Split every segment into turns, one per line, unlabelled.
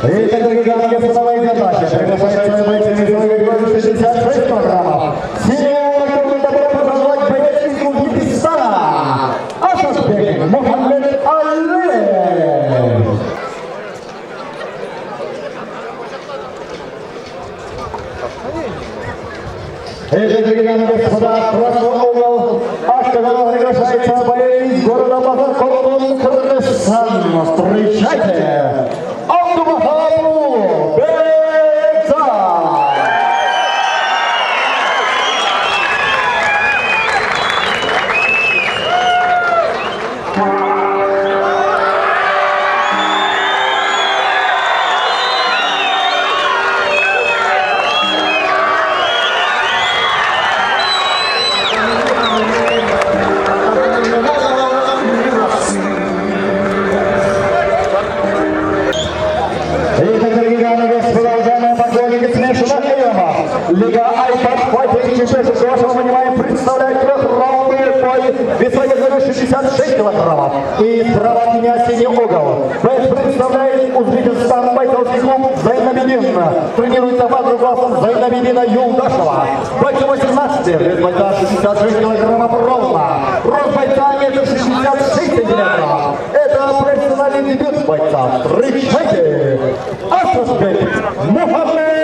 Дорогие дамы и господа, мои задачи. Приглашается на телевизионный 66 килограммов. Сегодня добро пожаловать боец из Узбекистана. Асасбек Мухаммед Алиев. Дорогие дамы и господа, красный угол Ашкагана приглашается боец из города Базар-Колдон, Кыргызстан. Встречайте! Лига Айпад Файтинг Чемпионшип, вашего внимания представляет трехраундовый бой весой 66 килограммов. И справа от меня синий угол. Боец представляет Узбекистан, бойцовский клуб Зайнабедин. Тренируется под руководством Зайнабедина Юлдашева. Бойцу 18 лет, вес бойца 66 килограммов ровно. Рост бойца метр 66 сантиметров. Это профессиональный дебют бойца. Встречайте! Асасбек Мухаммед!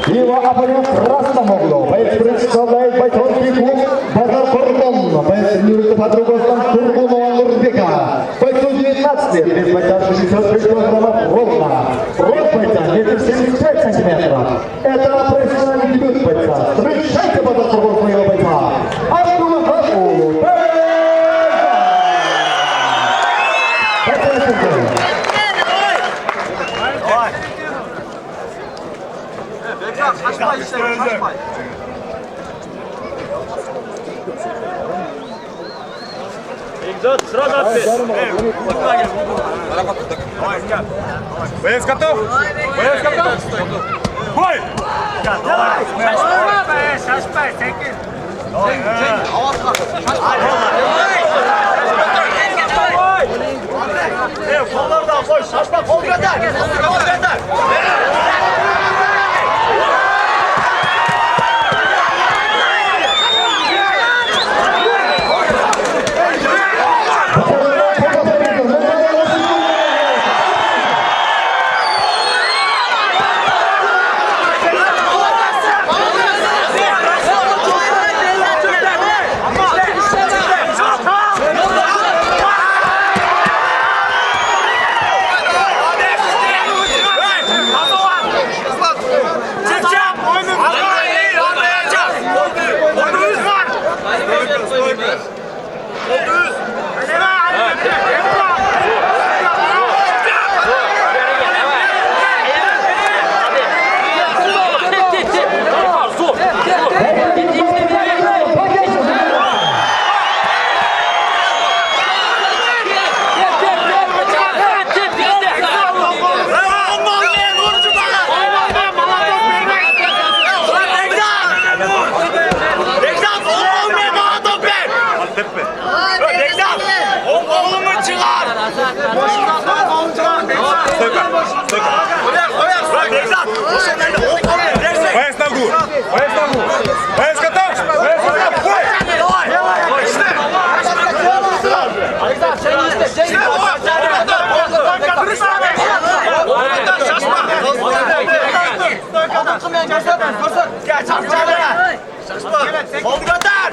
Его оппонент в красном углу. Боец представляет бойцовский клуб Базар-Колдон. Боец тренируется под руководством Тургунова Нурбека. Бойцу 19 лет, вес бойца 66 килограммов ровно. Рост бойца метр 75 сантиметров. Это профессиональный дебют бойца. Встречайте Базар-Колдон своего бойца. Абдулахаду.
Şaşma işte, şaşma. İmza, sıra zaten.
Боец готов? Боец готов? Бой!
Şaşma be, şaşma, sekin. Kollardan koy, şaşma, kol gönder. Kol gönder.
Боец на углу! Боец на углу! Боец готов? Боец готов? Бой!
Kol gönder!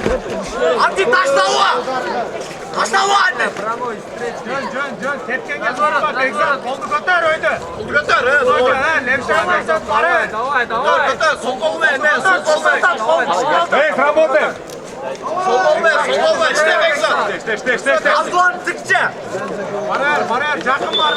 Hadi taşlava! Taşlava anne!
Dön, tepkenge zorba, Bekzat, kolunu götür öyle.
Kol götür!
Levşen Bekzat, para.
Давай! Götür, sol kol ver, sol kol ver!
Боец, работаем!
Sol kol ver, işte Bekzat!
İşte.
Aslan tıkça!
Var, yakın var.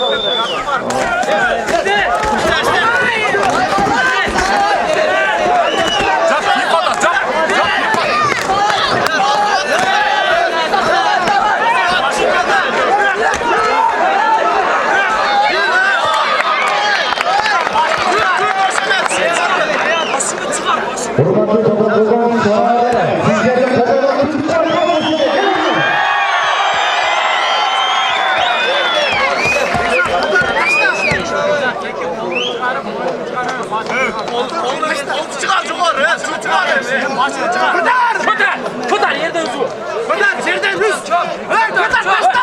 Kotar yerden su. Kotar yerden rüz. Kotar başta.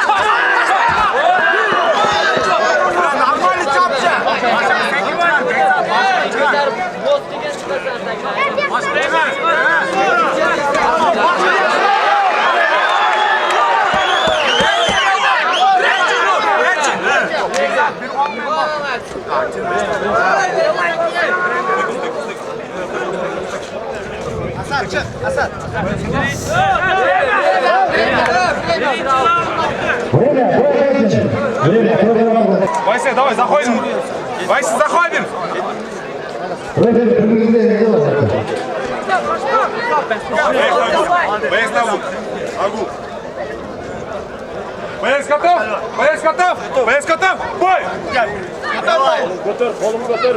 Normali çapça. Hasan çık, Hasan.
Вайся, давай, заходим. Вайся, заходим. Боец на лук. Агу. Боец готов? Боец готов? Боец готов? Бой!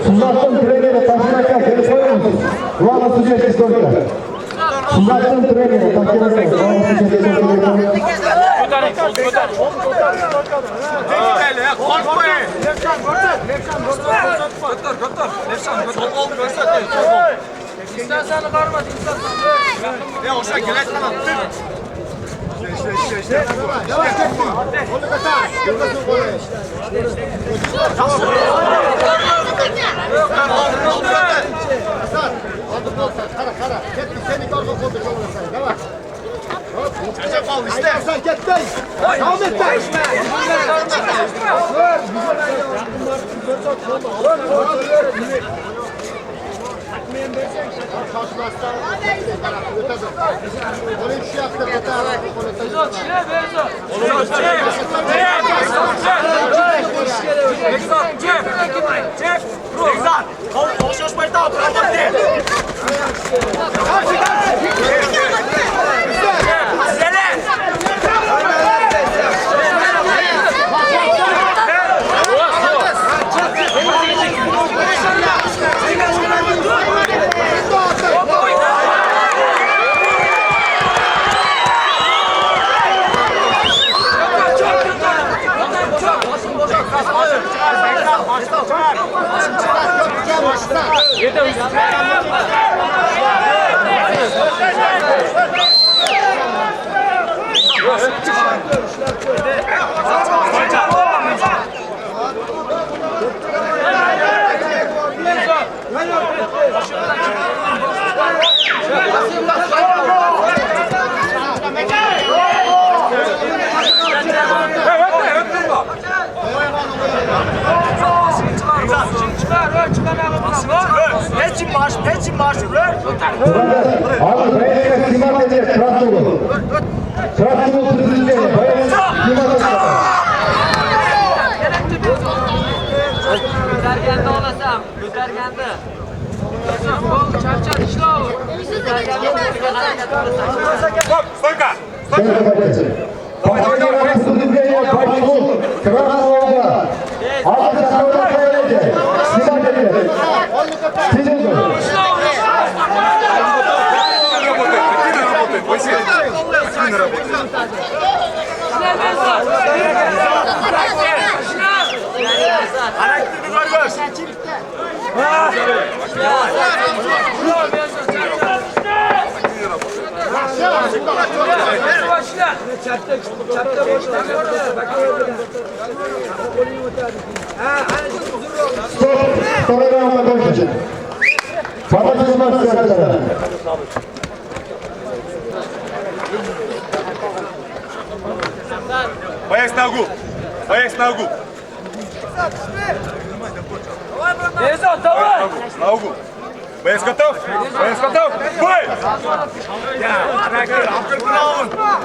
Suzat'ın treneri taşınırken geri koyuyor musun? Kulağına sıcak istörtler. Suzat'ın treneri taşınırken kulağına sıcak istörtler.
İstersen karma, istersen.
Ya hoşa gel sana.
Peçin marşı bırak.
Abi bayanlar simat edecek Trabzon'u. Trabzon'u sürücüleri bayanlar simat edecek.
Ko'targanda olasam, ko'targanda. Charchar ishlov.
Стоп, стойка!
Bayanlar sürücüleri başvuru Trabzon'da. Altı saklıda koyulacak. Simat edecek. Sizin de.
Работает, Василий. Спина работает.
Tolerama konuşacak. Babacığım arkadaşlar.
Боец на угу. Боец на угу. На угу. Боец готов? Боец готов? Бой!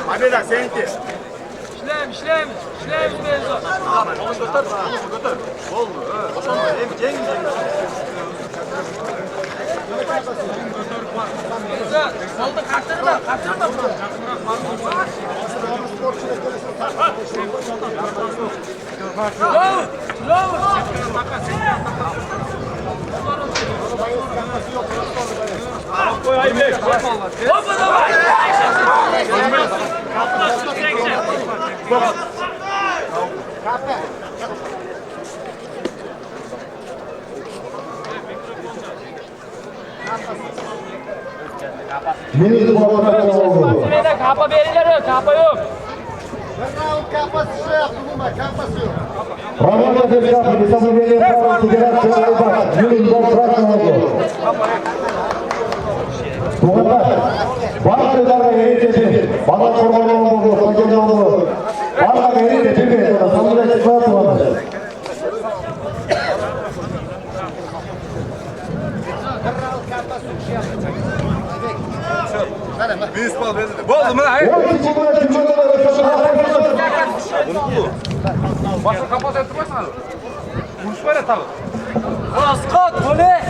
Победа, сенки.
İşlem Beyza. Beyza, solda kaçırma.
Minus Muhammed oldu.
Sırada kapa verilir, kapa yok.
Ramazan Federasyonu Samimiye'nin Federasyonu Aybak. Minus Muhammed oldu. Tuğanlar, bazı ıdarla yayıncı, bazı kormalı oldu, sakın oldu. Bazı yayıncı gibi, samimiye çıkmaya tuğanlar.
Municipal belli. Boldu mu? Hayır. Başka kapat ettirmezsin abi. Vuruş var ya tabii.
Askat, voley.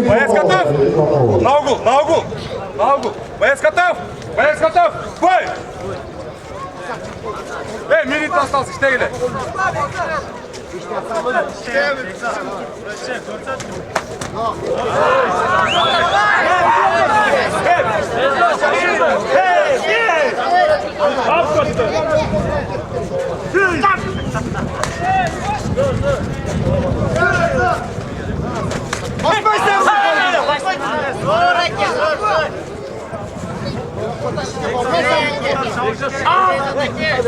Боец готов? На угол, на угол, на угол. Боец готов? Боец готов? Бой! Минут остался, штегли.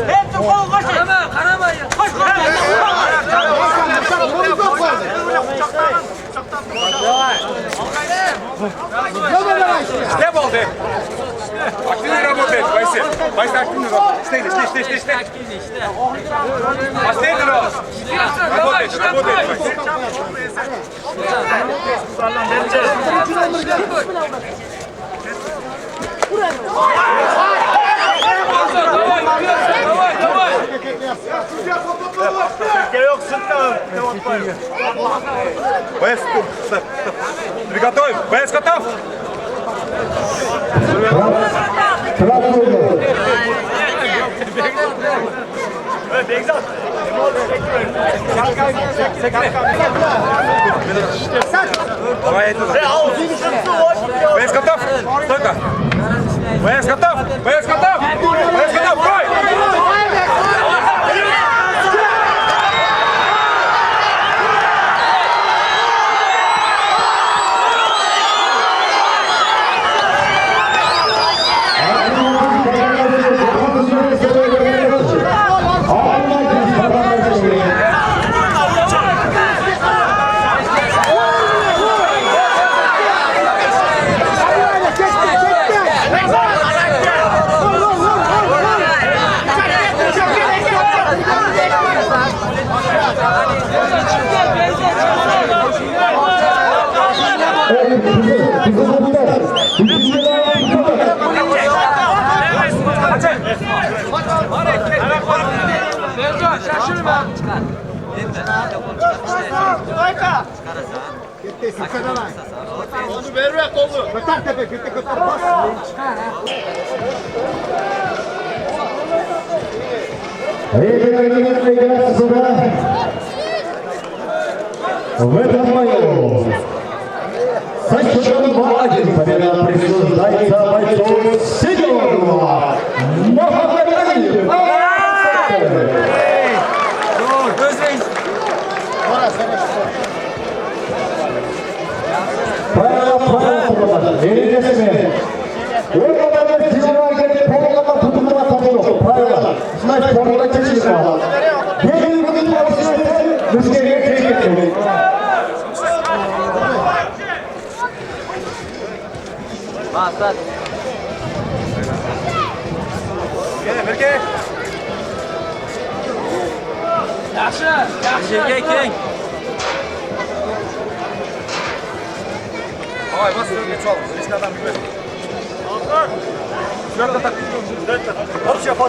Hep kol koş. Karama ya. Koş koş.
Step oldu. Активно работает, бойцы. Бойцы активно работают. Штегли. Последний раз. Работает, бойцы. Боец, стоп. Приготовим. Боец готов? Давай это. Боец готов? Стойка. Боец готов? Боец готов? Боец готов? Бой!
Şaşırma.
Onu ver kolunu. Götür tepe, götür.
В этом бою со счетом 2-1 победа присуждается бойцу Сидорова Мухаммед Алиев. Правила, ережесімен. Орнада силуға келіп, қолғана тұтымына табылу. Правила, значит, орнада кешіп қалады. Белгілі күнін барысымен, мүшкеге кекетті.
Basat.
Berke.
Yaxshi. Yerga keng.
Давай, вас geçiyor. Risk adam gibi. Şurada tak. Вообще